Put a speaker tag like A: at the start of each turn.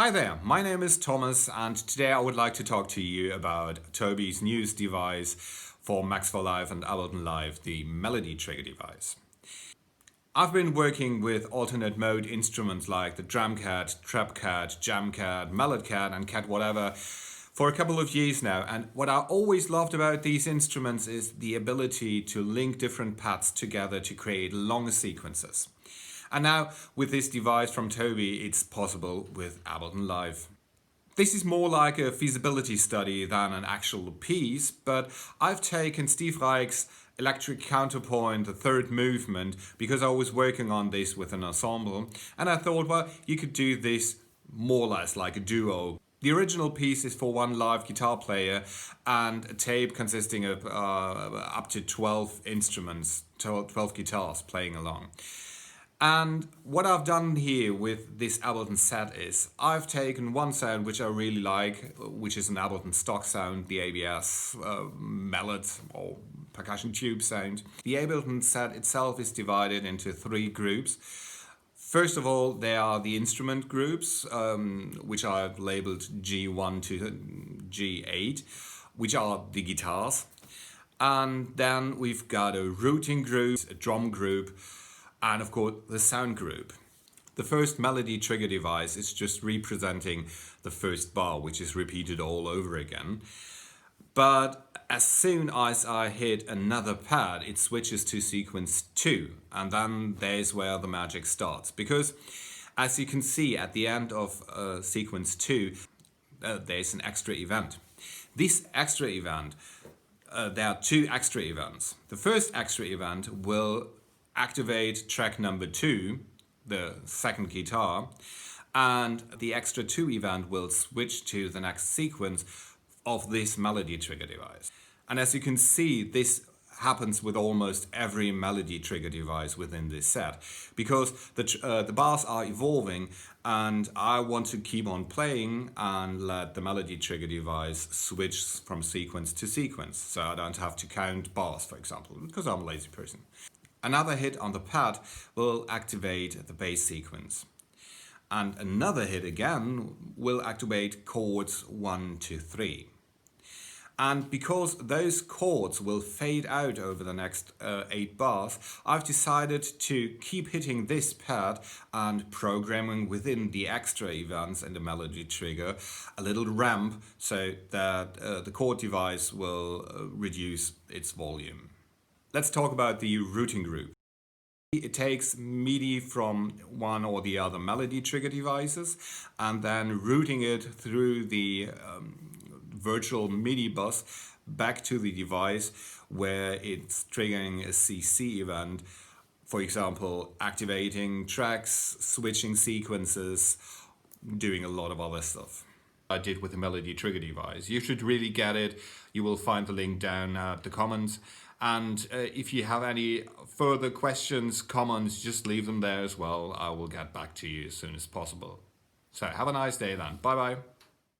A: Hi there, my name is Thomas and today I would like to talk to you about Tobi's newest device for Max for Live and Ableton Live, the MelodyTrigger Device. I've been working with alternate mode instruments like the drumKAT, trapKAT, jamKAT, MelodyTrigger and cat whatever for a couple of years now, and what I always loved about these instruments is the ability to link different pads together to create longer sequences. And now with this device from Tobi, it's possible with Ableton Live. This is more like a feasibility study than an actual piece, but I've taken Steve Reich's electric counterpoint, the third movement, because I was working on this with an ensemble, and I thought, well, you could do this more or less like a duo. The original piece is for one live guitar player and a tape consisting of up to 12 instruments, 12 guitars playing along. And what I've done here with this Ableton set is I've taken one sound which I really like, which is an Ableton stock sound, the ABS mallet or percussion tube sound. The Ableton set itself is divided into three groups. First of all, there are the instrument groups, which I've labeled G1 to G8, which are the guitars. And then we've got a routing group, a drum group, and of course the sound group. The first MelodyTrigger device is just representing the first bar, which is repeated all over again. But as soon as I hit another pad, it switches to sequence 2, and then there's where the magic starts. Because as you can see at the end of sequence 2, there's an extra event. This extra event, there are two extra events. The first extra event will activate track number 2, the second guitar, and the extra 2 event will switch to the next sequence of this MelodyTrigger device. And as you can see, this happens with almost every MelodyTrigger device within this set, because the bars are evolving and I want to keep on playing and let the MelodyTrigger device switch from sequence to sequence, so I don't have to count bars, for example, because I'm a lazy person. Another hit on the pad will activate the bass sequence. And another hit again will activate chords 1 to 3. And because those chords will fade out over the next 8 bars, I've decided to keep hitting this pad and programming within the extra events in the MelodyTrigger a little ramp so that the chord device will reduce its volume. Let's talk about the routing group. It takes MIDI from one or the other MelodyTrigger devices and then routing it through the virtual MIDI bus back to the device where it's triggering a CC event. For example, activating tracks, switching sequences, doing a lot of other stuff. I did with the MelodyTrigger device. You should really get it. You will find the link down at the comments. And if you have any further questions, comments, just leave them there as well. I will get back to you as soon as possible. So have a nice day then. Bye bye.